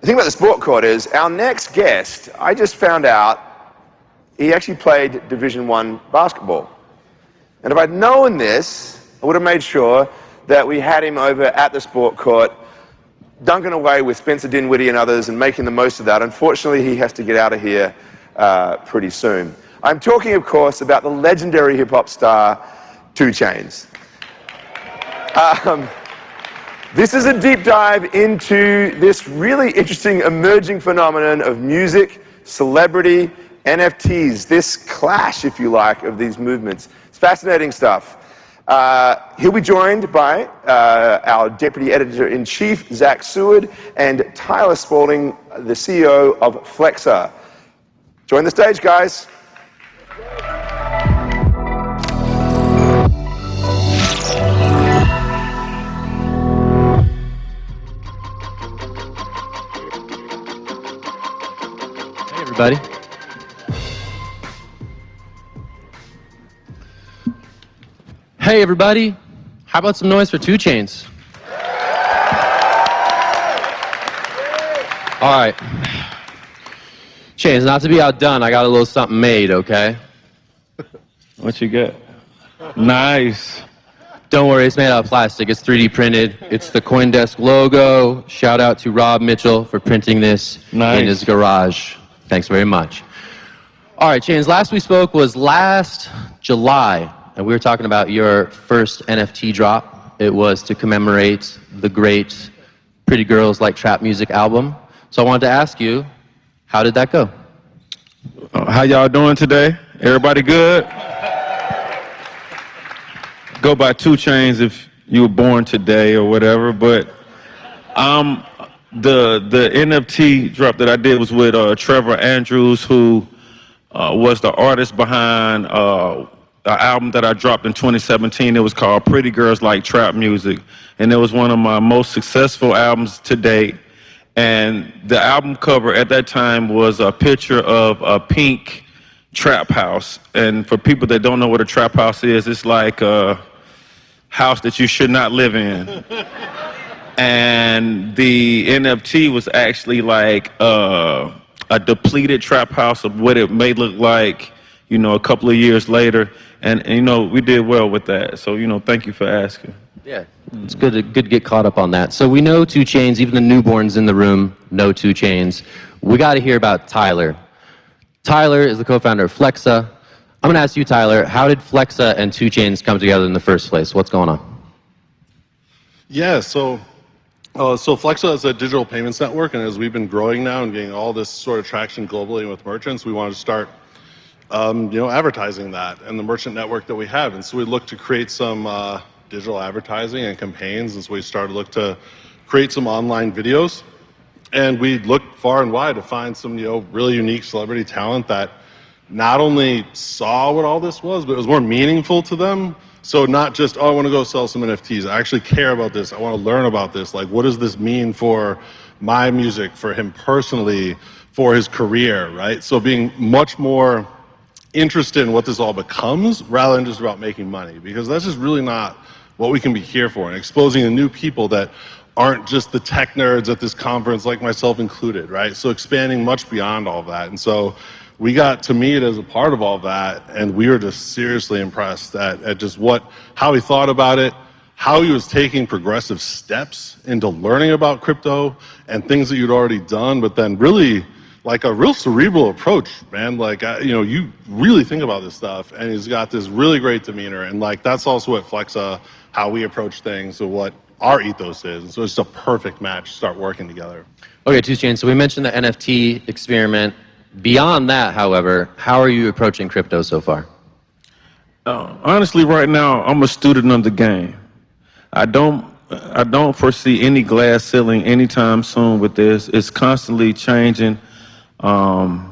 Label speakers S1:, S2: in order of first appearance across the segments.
S1: thing about the sport court is our next guest, I just found out he actually played Division I basketball. And if I'd known this, I would have made sure that we had him over at the sport court, dunking away with Spencer Dinwiddie and others and making the most of that. Unfortunately, he has to get out of here pretty soon. I'm talking, of course, about the legendary hip-hop star, 2 Chainz. This is a deep dive into this really interesting emerging phenomenon of music, celebrity, NFTs, this clash, if you like, of these movements. It's fascinating stuff. He'll be joined by our Deputy Editor-in-Chief, Zach Seward, and Tyler Spalding, the CEO of Flexa. Join the stage, guys.
S2: Hey, everybody. Hey, everybody. How about some noise for 2 Chainz? All right. Chainz, not to be outdone, I got a little something made, okay?
S3: What you got? Nice.
S2: Don't worry, it's made out of plastic. It's 3D printed. It's the CoinDesk logo. Shout out to Rob Mitchell for printing this in his garage. Thanks very much. All right, Chainz, last we spoke was last July, and we were talking about your first NFT drop. It was to commemorate the great Pretty Girls Like Trap Music album. So I wanted to ask you, how did that go?
S3: How y'all doing today? Everybody good? Go by 2 Chainz if you were born today or whatever, but the NFT drop that I did was with Trevor Andrews, who was the artist behind an album that I dropped in 2017. It was called Pretty Girls Like Trap Music, and it was one of my most successful albums to date. And the album cover at that time was a picture of a pink trap house. And for people that don't know what a trap house is, it's like a house that you should not live in. And the NFT was actually like a depleted trap house of what it may look like, you know, a couple of years later. And you know, we did well with that. So, you know, thank you for asking.
S2: Yeah, it's good to get caught up on that. So we know 2 Chainz, even the newborns in the room know 2 Chainz. We got to hear about Tyler. Tyler is the co-founder of Flexa. I'm going to ask you, Tyler, how did Flexa and 2 Chainz come together in the first place? What's going on?
S4: Yeah, so Flexa is a digital payments network, and as we've been growing now and getting all this sort of traction globally with merchants, we wanted to start advertising that and the merchant network that we have. And so we looked to create some digital advertising and campaigns, and so we started to look to create some online videos. And we looked far and wide to find some really unique celebrity talent that not only saw what all this was, but it was more meaningful to them. So not just, oh, I want to go sell some NFTs. I actually care about this. I want to learn about this. Like, what does this mean for my music, for him personally, for his career, right? So being much more interested in what this all becomes rather than just about making money, because that's just really not what we can be here for, and exposing the new people that aren't just the tech nerds at this conference, like myself included, right? So expanding much beyond all that. And so we got to meet as a part of all that, and we were just seriously impressed at just how he thought about it, how he was taking progressive steps into learning about crypto and things that you'd already done, but then really like a real cerebral approach, man. Like, you really think about this stuff, and he's got this really great demeanor, and like that's also what Flexa, how we approach things, so what our ethos is. And so it's a perfect match to start working together.
S2: Okay, 2 Chainz, so we mentioned the NFT experiment. Beyond that, however, how are you approaching crypto so far?
S3: Honestly, right now, I'm a student of the game. I don't foresee any glass ceiling anytime soon with this. It's constantly changing. And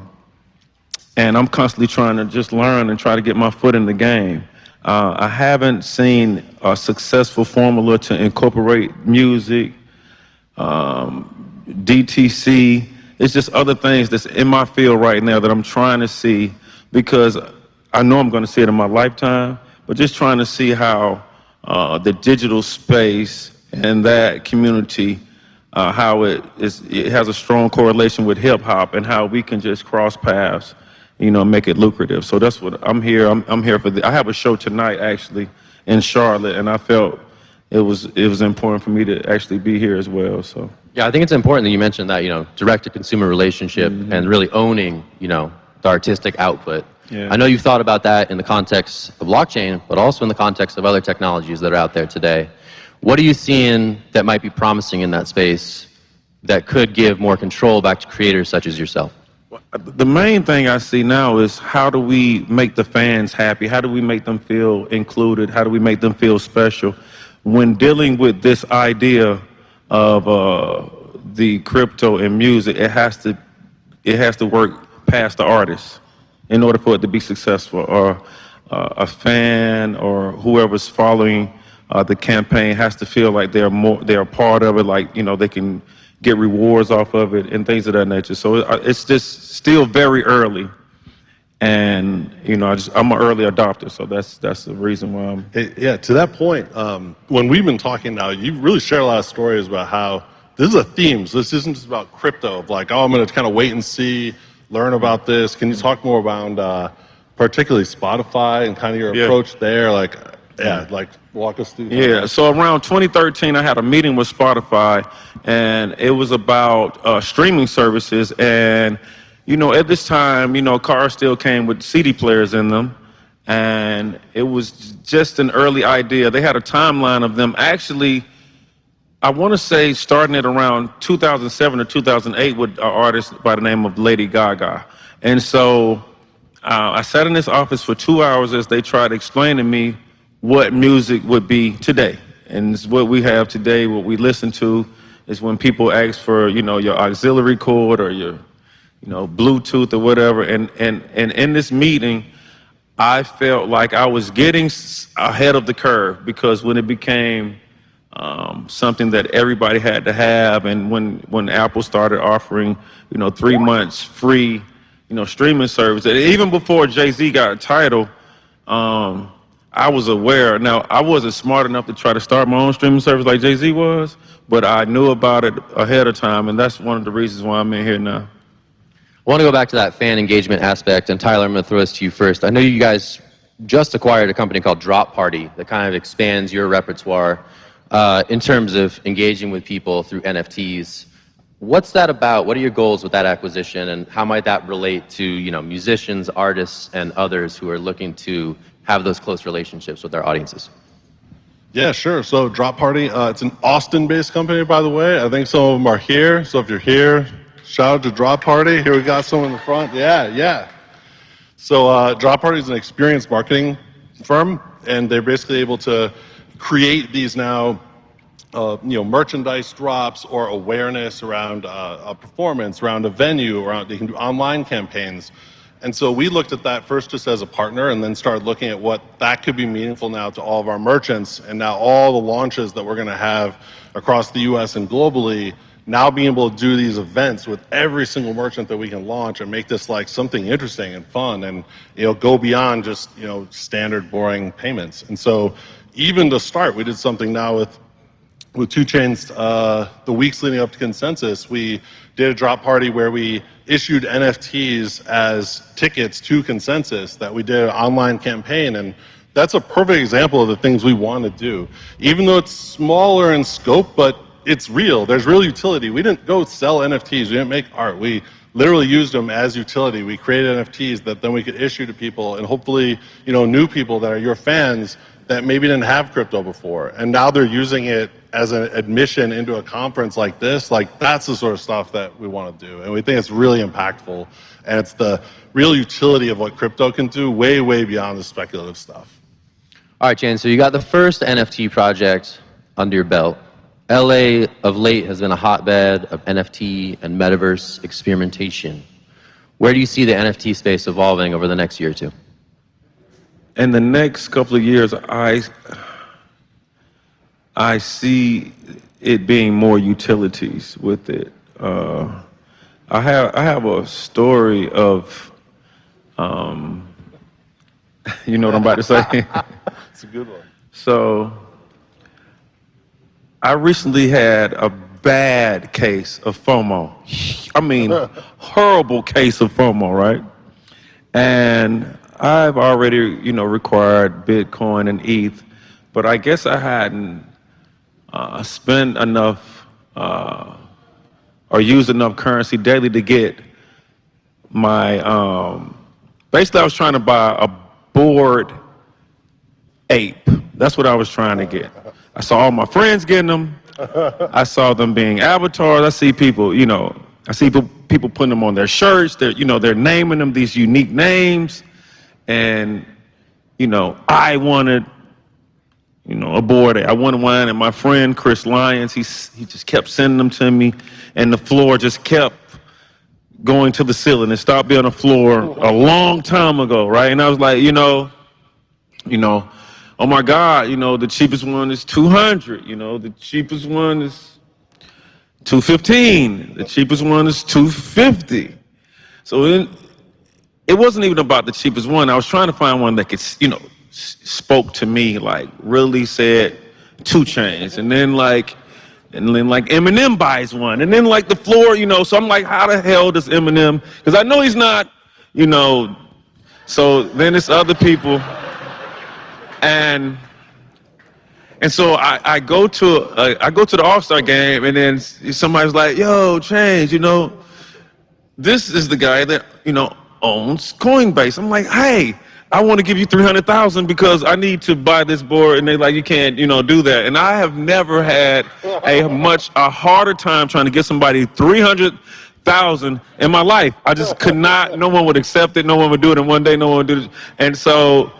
S3: I'm constantly trying to just learn and try to get my foot in the game. I haven't seen a successful formula to incorporate music, DTC. It's just other things that's in my field right now that I'm trying to see, because I know I'm going to see it in my lifetime, but just trying to see how the digital space and that community how it has a strong correlation with hip hop and how we can just cross paths, make it lucrative. So that's what I'm here. I'm here for. I have a show tonight actually in Charlotte, and I felt it was important for me to actually be here as well. So
S2: yeah, I think it's important that you mentioned that direct to consumer relationship and really owning the artistic output.
S3: Yeah.
S2: I know you've thought about that in the context of blockchain, but also in the context of other technologies that are out there today. What are you seeing that might be promising in that space that could give more control back to creators such as yourself?
S3: The main thing I see now is how do we make the fans happy? How do we make them feel included? How do we make them feel special? When dealing with this idea of the crypto and music, it has to work past the artist in order for it to be successful, or a fan or whoever's following the campaign has to feel like they're a part of it, like they can get rewards off of it and things of that nature. So it's just still very early, and I'm an early adopter, so that's the reason why I'm.
S4: Yeah, to that point, when we've been talking now, you've really shared a lot of stories about how this is a theme. So this isn't just about crypto, of like, I'm going to kind of wait and see, learn about this. Can you talk more about particularly Spotify and kind of your approach there? Like, walk us through that.
S3: Yeah, so around 2013, I had a meeting with Spotify, and it was about streaming services. And, at this time, cars still came with CD players in them, and it was just an early idea. They had a timeline of them actually, I want to say, starting at around 2007 or 2008 with an artist by the name of Lady Gaga. And so I sat in this office for 2 hours as they tried to explain to me what music would be today. And it's what we have today, what we listen to is when people ask for, your auxiliary cord or your, Bluetooth or whatever. And in this meeting, I felt like I was getting ahead of the curve, because when it became something that everybody had to have, and when Apple started offering, 3 months free, streaming service, and even before Jay-Z got a title, I was aware. Now, I wasn't smart enough to try to start my own streaming service like Jay-Z was, but I knew about it ahead of time, and that's one of the reasons why I'm in here now.
S2: I want to go back to that fan engagement aspect, and Tyler, I'm going to throw this to you first. I know you guys just acquired a company called Drop Party that kind of expands your repertoire in terms of engaging with people through NFTs. What's that about? What are your goals with that acquisition, and how might that relate to musicians, artists, and others who are looking to have those close relationships with their audiences?
S4: Yeah, sure. So Drop Party, it's an Austin-based company, by the way. I think some of them are here. So if you're here, shout out to Drop Party. Here we got someone in the front. Yeah. So Drop Party is an experience marketing firm, and they're basically able to create these now merchandise drops or awareness around a performance, around a venue, they can do online campaigns. And so we looked at that first just as a partner, and then started looking at what that could be meaningful now to all of our merchants, and now all the launches that we're going to have across the US and globally, now being able to do these events with every single merchant that we can launch and make this like something interesting and fun, and go beyond just standard boring payments. And so even to start, we did something now with 2 Chainz, the weeks leading up to Consensus. We did a drop party where we issued NFTs as tickets to Consensus, that we did an online campaign, and that's a perfect example of the things we want to do. Even though it's smaller in scope, but it's real. There's real utility. We didn't go sell NFTs. We didn't make art. We literally used them as utility. We created NFTs that then we could issue to people, and hopefully, new people that are your fans that maybe didn't have crypto before, and now they're using it as an admission into a conference like this. Like, that's the sort of stuff that we want to do, and we think it's really impactful, and it's the real utility of what crypto can do, way, way beyond the speculative stuff.
S2: All right, Chainz, so you got the first NFT project under your belt. LA of late has been a hotbed of NFT and metaverse experimentation. Where do you see the NFT space evolving over the next year or two?
S3: In the next couple of years, I see it being more utilities with it. I have a story of, you know what I'm about to say?
S4: It's a good one.
S3: So I recently had a bad case of FOMO. I mean, horrible case of FOMO, right? And I've already, required Bitcoin and ETH, but I guess I hadn't spent enough or used enough currency daily to get my, basically I was trying to buy a bored ape. That's what I was trying to get. I saw all my friends getting them. I saw them being avatars. I see people, I see people putting them on their shirts. They're naming them these unique names. And, I wanted, a board. I wanted one, and my friend Chris Lyons, he just kept sending them to me, and the floor just kept going to the ceiling. It stopped being a floor a long time ago, right? And I was like, oh my God, the cheapest one is 200. The cheapest one is 215. The cheapest one is 250. So it wasn't even about the cheapest one. I was trying to find one that could, spoke to me, like really said 2 Chainz, and then Eminem buys one, and then like the floor, so I'm like, how the hell does Eminem? Because I know he's not, So then it's other people, and so I go to the All-Star game, and then somebody's like, yo, Chainz, this is the guy that owns Coinbase. I'm like, hey, I want to give you 300,000 because I need to buy this board, and they're like, you can't, do that. And I have never had a harder time trying to get somebody 300,000 in my life. I just could not. No one would accept it. No one would do it. And one day, no one would do it. And so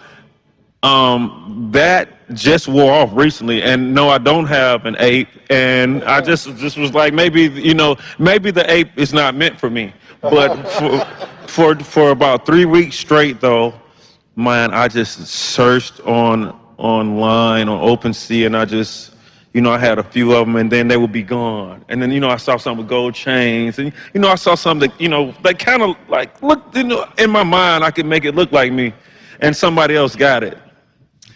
S3: that just wore off recently. And no, I don't have an ape. And I just was like, maybe the ape is not meant for me. But for about 3 weeks straight, though, man, I just searched online on OpenSea, and I just, I had a few of them, and then they would be gone. And then, I saw some with gold chains, and, I saw some that, that kind of like looked, in my mind, I could make it look like me, and somebody else got it.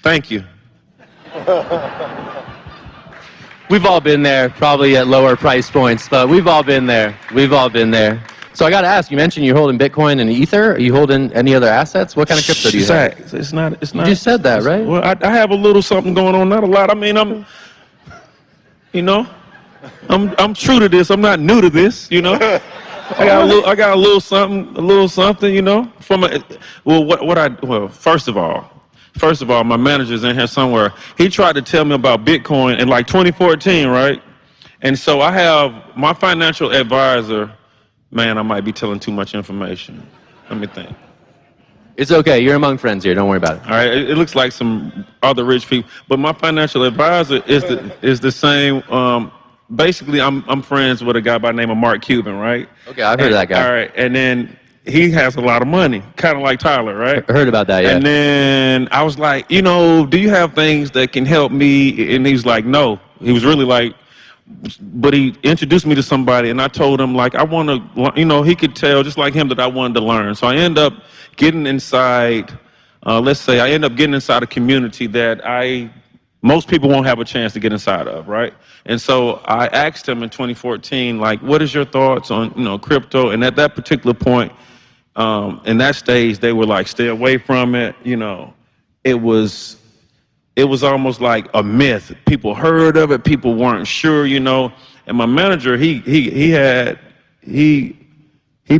S3: Thank you.
S2: We've all been there, probably at lower price points, but we've all been there. We've all been there. So I got to ask, you mentioned you're holding Bitcoin and Ether. Are you holding any other assets? What kind of crypto do you have?
S3: It's not.
S2: You just said that, right?
S3: Well, I have a little something going on, not a lot. I mean, I'm true to this. I'm not new to this, I got a little something, first of all, my manager's in here somewhere. He tried to tell me about Bitcoin in like 2014, right? And so I have my financial advisor. Man, I might be telling too much information. Let me think.
S2: It's okay. You're among friends here. Don't worry about it.
S3: All right. It looks like some other rich people, but my financial advisor is the same. Basically, I'm friends with a guy by the name of Mark Cuban, right?
S2: Okay, I've heard of that guy.
S3: All right, and then he has a lot of money, kind of like Tyler, right?
S2: I heard about that, yeah.
S3: And then I was like, do you have things that can help me? And he's like, no. He was really like, but he introduced me to somebody, and I told him, like, I want to, he could tell just like him that I wanted to learn. So I end up getting inside, I end up getting inside a community that most people won't have a chance to get inside of, right? And so I asked him in 2014, like, what is your thoughts on, crypto? And at that particular point, in that stage, they were like, stay away from it. It was almost like a myth. People heard of it. People weren't sure, And my manager, he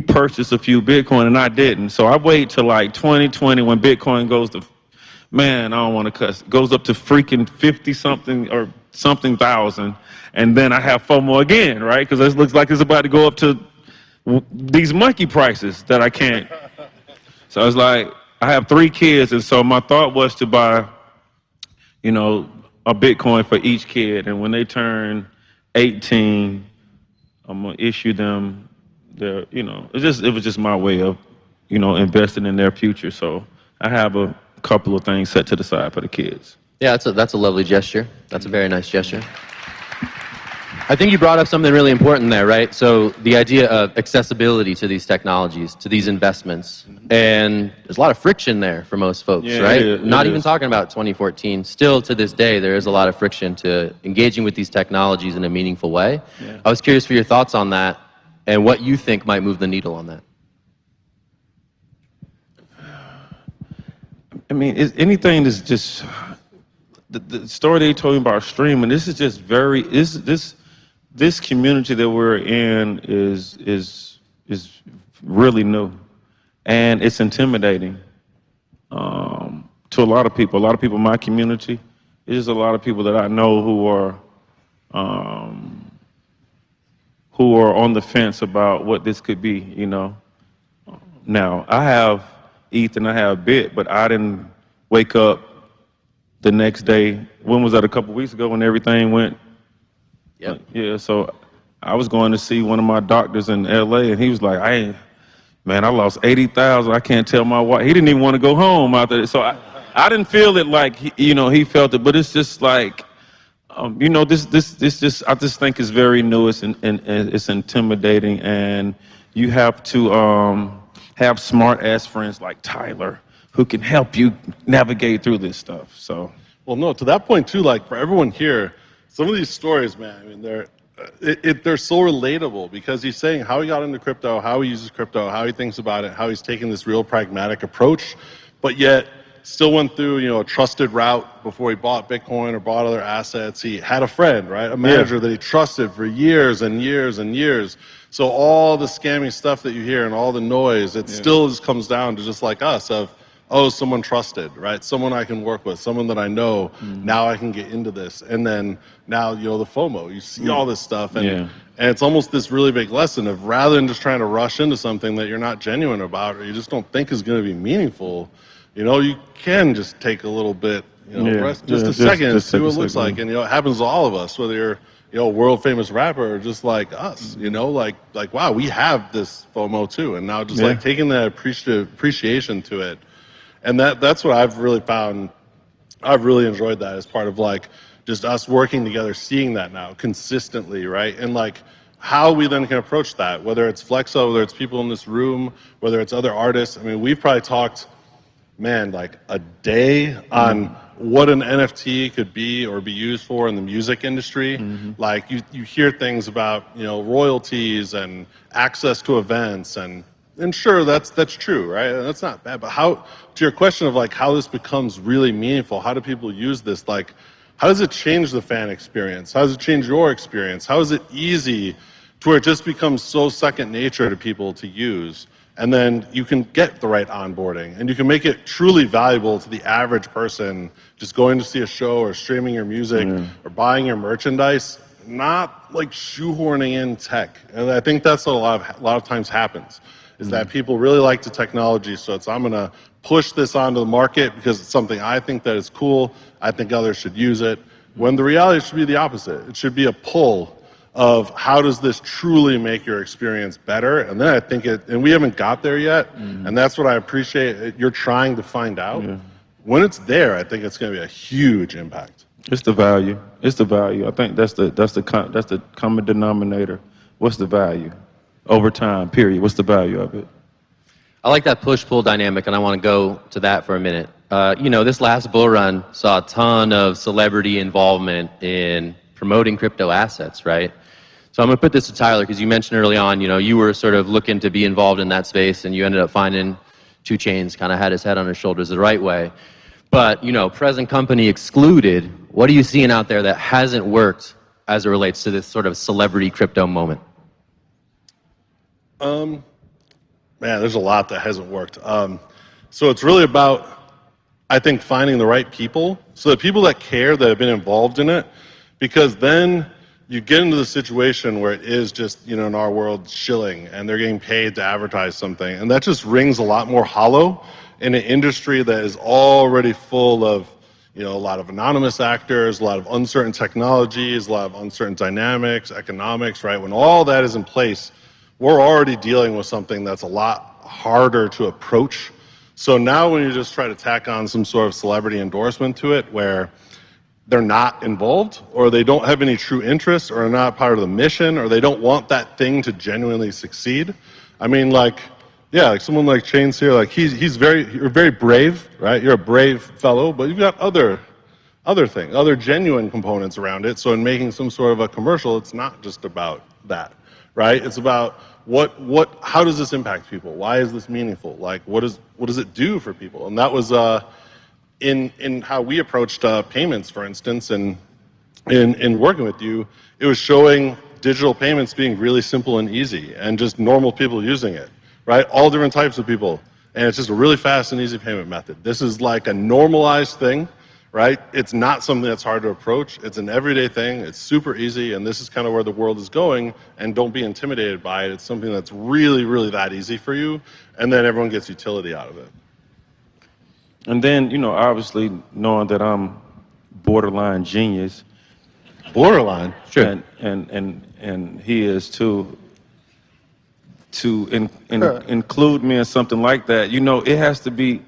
S3: purchased a few Bitcoin, and I didn't. So I wait till like 2020 when Bitcoin goes to, man, I don't want to cuss, goes up to freaking 50 something or something thousand, and then I have FOMO again, right? Because it looks like it's about to go up to these monkey prices that I can't. So I was like, I have 3 kids, and so my thought was to buy, a Bitcoin for each kid, and when they turn 18, I'm gonna issue them their, it was just my way of, investing in their future. So I have a couple of things set to the side for the kids.
S2: Yeah, that's a lovely gesture. That's a very nice gesture. I think you brought up something really important there, right? So the idea of accessibility to these technologies, to these investments, and there's a lot of friction there for most folks, right? Not even talking about 2014. Still to this day, there is a lot of friction to engaging with these technologies in a meaningful way. Yeah. I was curious for your thoughts on that and what you think might move the needle on that.
S3: I mean, anything that's just the story they told me about streaming. This is just very this community that we're in is really new, and it's intimidating to a lot of people. A lot of people in my community. There's a lot of people that I know who are on the fence about what this could be. You know, now I have ETH and I have Bit, but I didn't wake up the next day. When was that? A couple weeks ago when everything went. Yep. Yeah. So I was going to see one of my doctors in LA, and he was like, I lost 80,000. I can't tell my wife. He didn't even want to go home after that. So I didn't feel it like he felt it, but it's just like, this just I just think is very new. And it's intimidating, and you have to have smart ass friends like Tyler who can help you navigate through this stuff. So,
S4: well, no, to that point too, like for everyone here, some of these stories, man, I mean, they're so relatable because he's saying how he got into crypto, how he uses crypto, how he thinks about it, how he's taking this real pragmatic approach, but yet still went through, a trusted route before he bought Bitcoin or bought other assets. He had a friend, right? A manager that he trusted for years and years and years. So all the scammy stuff that you hear and all the noise, it still just comes down to just like us of, oh, someone trusted, right? Someone I can work with, someone that I know, now I can get into this. And then now, the FOMO, you see all this stuff. And it's almost this really big lesson of rather than just trying to rush into something that you're not genuine about or you just don't think is going to be meaningful, you can just take a little bit, rest just a second, see what it looks like. And, it happens to all of us, whether you're, world famous rapper or just like us, like, wow, we have this FOMO too. And now just like taking that appreciation to it. And that's what I've really found. I've really enjoyed that as part of like just us working together, seeing that now consistently, right? And like how we then can approach that, whether it's Flexo, whether it's people in this room, whether it's other artists. I mean, we've probably talked, like a day on what an NFT could be or be used for in the music industry. Like you hear things about, royalties and access to events and sure, that's true, right? And that's not bad. But how, to your question of like how this becomes really meaningful, how do people use this? Like, how does it change the fan experience? How does it change your experience? How is it easy to where it just becomes so second nature to people to use? And then you can get the right onboarding and you can make it truly valuable to the average person just going to see a show or streaming your music or buying your merchandise, not like shoehorning in tech. And I think that's what a lot of times happens. Is that people really like the technology, so I'm going to push this onto the market because it's something I think that is cool. I think others should use it. When the reality should be the opposite. It should be a pull of how does this truly make your experience better? And then I think and we haven't got there yet, and that's what I appreciate. You're trying to find out. When it's there, I think it's going to be a huge impact.
S3: It's the value. It's the value. I think that's the common denominator. What's the value? Over time, period. What's the value of it?
S2: I like that push-pull dynamic, and I want to go to that for a minute. This last bull run saw a ton of celebrity involvement in promoting crypto assets, right? So I'm going to put this to Tyler, because you mentioned early on, you were sort of looking to be involved in that space, and you ended up finding Chainz kind of had his head on his shoulders the right way. But, present company excluded, what are you seeing out there that hasn't worked as it relates to this sort of celebrity crypto moment?
S4: Man, there's a lot that hasn't worked. So it's really about, I think, finding the right people. So the people that care, that have been involved in it, because then you get into the situation where it is just, in our world, shilling, and they're getting paid to advertise something. And that just rings a lot more hollow in an industry that is already full of, a lot of anonymous actors, a lot of uncertain technologies, a lot of uncertain dynamics, economics, right? When all that is in place, we're already dealing with something that's a lot harder to approach. So now when you just try to tack on some sort of celebrity endorsement to it, where they're not involved, or they don't have any true interest, or are not part of the mission, or they don't want that thing to genuinely succeed. I mean, like, yeah, like someone like Chainz here, like you're very brave, right? You're a brave fellow, but you've got other genuine components around it. So in making some sort of a commercial, it's not just about that, right? It's about how does this impact people? Why is this meaningful? Like, what does it do for people? And that was in how we approached payments, for instance, and in working with you, it was showing digital payments being really simple and easy, and just normal people using it, right? All different types of people, and it's just a really fast and easy payment method. This is like a normalized thing, right? It's not something that's hard to approach. It's an everyday thing. It's super easy, and this is kind of where the world is going, and don't be intimidated by it. It's something that's really, really that easy for you, and then everyone gets utility out of it.
S3: And then, you know, obviously knowing that I'm borderline genius.
S4: Borderline?
S3: Sure. And he is too. To include me in something like that, you know, it has to be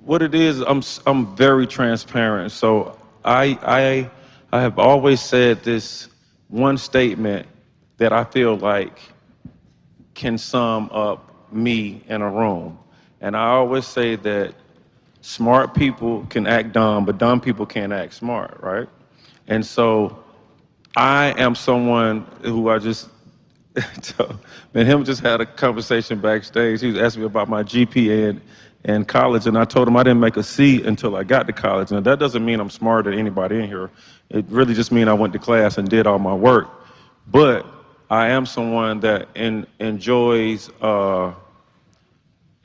S3: what it is. I'm very transparent. So I have always said this one statement that I feel like can sum up me in a room. And I always say that smart people can act dumb, but dumb people can't act smart, right? And so I am someone who I just, man, him just had a conversation backstage. He was asking me about my GPA in college, and I told him I didn't make a C until I got to college. And that doesn't mean I'm smarter than anybody in here. It really just means I went to class and did all my work. But I am someone that enjoys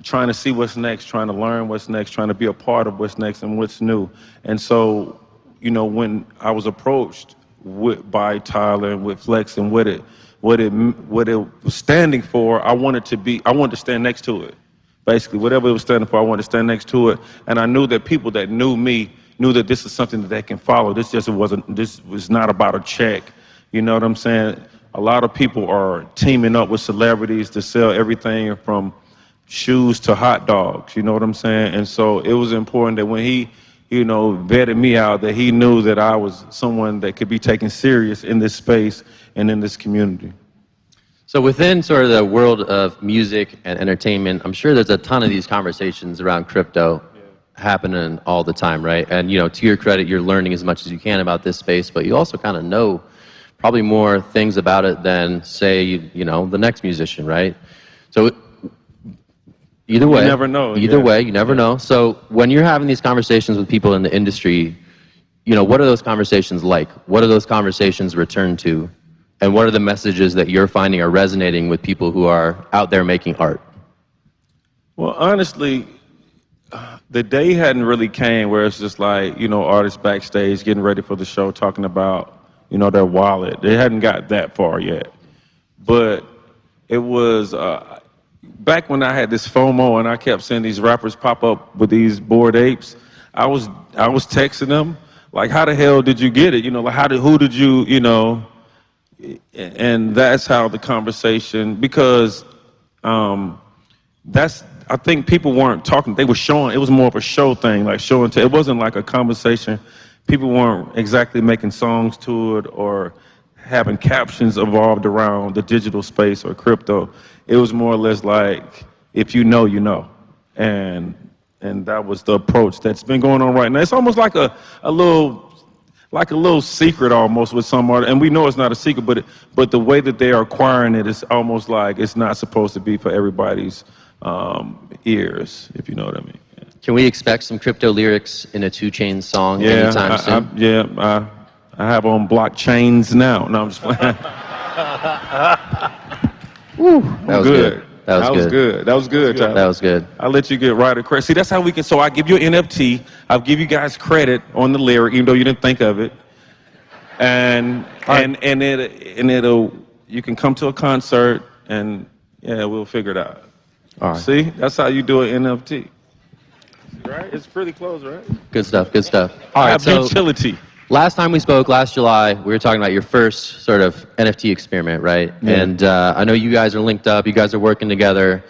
S3: trying to see what's next, trying to learn what's next, trying to be a part of what's next and what's new. And so, you know, when I was approached by Tyler and with Flex and what it was standing for, I wanted to stand next to it. Basically, whatever it was standing for, I wanted to stand next to it. And I knew that people that knew me knew that this is something that they can follow. This was not about a check. You know what I'm saying? A lot of people are teaming up with celebrities to sell everything from shoes to hot dogs, you know what I'm saying? And so it was important that when he, you know, vetted me out, that he knew that I was someone that could be taken serious in this space and in this community.
S2: So within sort of the world of music and entertainment, I'm sure there's a ton of these conversations around crypto happening all the time, right? And, you know, to your credit, you're learning as much as you can about this space, but you also kind of know probably more things about it than, say, you know, the next musician, right? So either way,
S3: you never know.
S2: Either way, you never know. So when you're having these conversations with people in the industry, you know, what are those conversations like? What are those conversations return to? And what are the messages that you're finding are resonating with people who are out there making art?
S3: Well, honestly, the day hadn't really came where it's just like, you know, artists backstage getting ready for the show talking about, you know, their wallet. They hadn't got that far yet. But it was back when I had this FOMO and I kept seeing these rappers pop up with these Bored Apes. I was texting them like, how the hell did you get it? You know, like who did you, you know? And that's how the conversation, because I think people weren't talking, they were showing, it was more of a show thing, like show and tell. It wasn't like a conversation. People weren't exactly making songs to it or having captions evolved around the digital space or crypto. It was more or less like, if you know, you know. And that was the approach that's been going on right now. It's almost like a little secret almost with some art, and we know it's not a secret, but the way that they are acquiring it is almost like it's not supposed to be for everybody's ears, if you know what I mean. Yeah.
S2: Can we expect some crypto lyrics in a 2 Chainz song anytime soon?
S3: I have on block Chainz now. No, I'm just playing.
S2: Woo, that was good.
S3: That was good. Tyler.
S2: That was good.
S3: I'll let you get right across. See, that's how we can. So I give you an NFT. I'll give you guys credit on the lyric, even though you didn't think of it. And it'll. You can come to a concert, and yeah, we'll figure it out.
S2: All right.
S3: See, that's how you do an NFT. Right? It's pretty close, right?
S2: Good stuff. Good stuff. All right. So
S3: utility.
S2: last time we spoke, last July, we were talking about your first sort of NFT experiment, right? Yeah. And I know you guys are linked up. You guys are working together.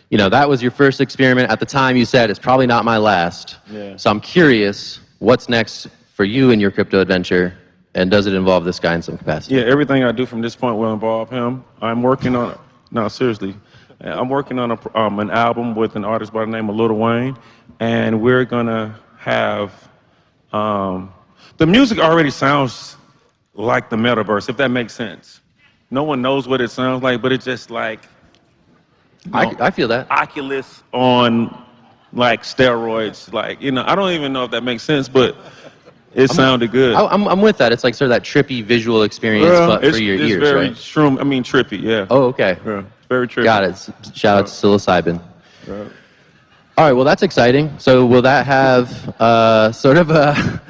S2: You know, that was your first experiment. At the time, you said, it's probably not my last. Yeah. So I'm curious, what's next for you in your crypto adventure, and does it involve this guy in some capacity?
S3: Yeah, everything I do from this point will involve him. I'm working on, no, seriously, I'm working on an album with an artist by the name of Lil Wayne, and we're gonna have, the music already sounds like the metaverse, if that makes sense. No one knows what it sounds like, but it's just like,
S2: I feel that.
S3: Oculus on like steroids, like, you know, I don't even know if that makes sense, but it sounded good.
S2: I'm with that. It's like sort of that trippy visual experience, but for your ears,
S3: very
S2: right?
S3: trippy, yeah.
S2: Oh, okay.
S3: Yeah, very trippy.
S2: Got it. Shout out to psilocybin. All right, well, that's exciting. So will that have sort of a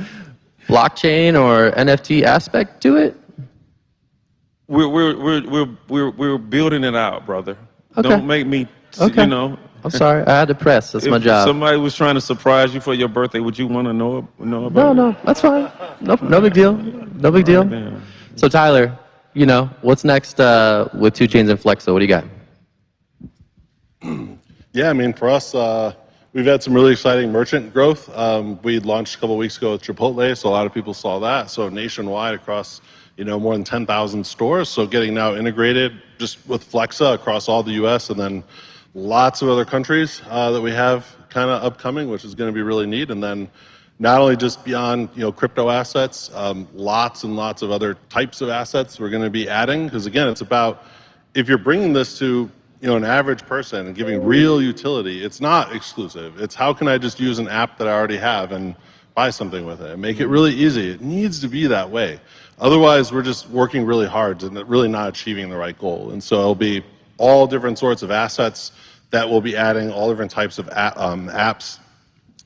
S2: blockchain or NFT aspect to it?
S3: We're building it out, brother.
S2: Okay.
S3: Don't make me,
S2: Okay.
S3: you know.
S2: I'm sorry. I had to press. That's my job.
S3: If somebody was trying to surprise you for your birthday, would you want to know about it?
S2: No, that's fine. No big deal. No big deal.
S3: Damn.
S2: So Tyler, you know, what's next with 2 Chainz and Flexo? What do you got?
S4: Yeah, I mean, for us, we've had some really exciting merchant growth. We launched a couple weeks ago with Chipotle, so a lot of people saw that. So nationwide across, you know, more than 10,000 stores. So getting now integrated just with Flexa across all the U.S. and then lots of other countries that we have kind of upcoming, which is going to be really neat. And then not only just beyond, you know, crypto assets, lots and lots of other types of assets we're going to be adding. Because again, it's about, if you're bringing this to, you know, an average person and giving real utility, it's not exclusive. It's how can I just use an app that I already have and buy something with it and make it really easy. It needs to be that way. Otherwise, we're just working really hard and really not achieving the right goal. And so it'll be all different sorts of assets that we'll be adding, all different types of apps.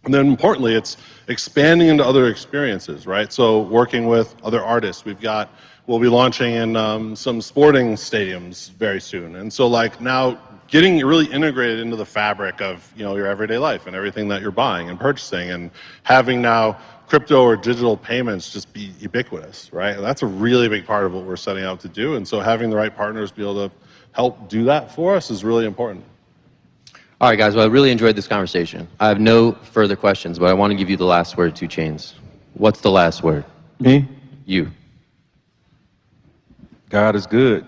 S4: And then importantly, it's expanding into other experiences, right? So working with other artists. We'll be launching in some sporting stadiums very soon. And so like now getting really integrated into the fabric of, you know, your everyday life and everything that you're buying and purchasing, and having now crypto or digital payments just be ubiquitous, right? And that's a really big part of what we're setting out to do. And so having the right partners be able to help do that for us is really important.
S2: All right, guys. Well, I really enjoyed this conversation. I have no further questions, but I want to give you the last word, 2 Chainz. What's the last word?
S3: Me?
S2: You.
S3: God is good.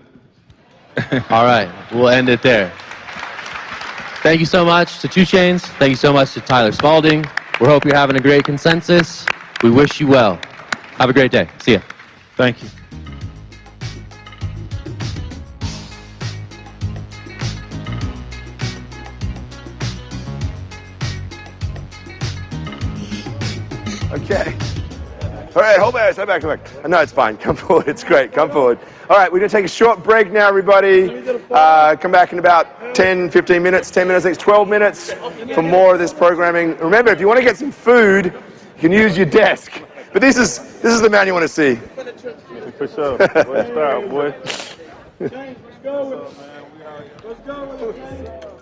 S2: All right, we'll end it there. Thank you so much to 2 Chainz. Thank you so much to Tyler Spalding. We hope you're having a great consensus. We wish you well. Have a great day. See ya.
S3: Thank you.
S1: Okay. All right, hold back, stand back, come back. No, it's fine. Come forward. It's great. Come forward. All right, we're going to take a short break now, everybody. Come back in about 10, 15 minutes, 10 minutes, next 12 minutes for more of this programming. Remember, if you want to get some food, you can use your desk. But this is the man you want to see.
S3: For sure. Boy, start, boy.
S5: Let's go. Let's go.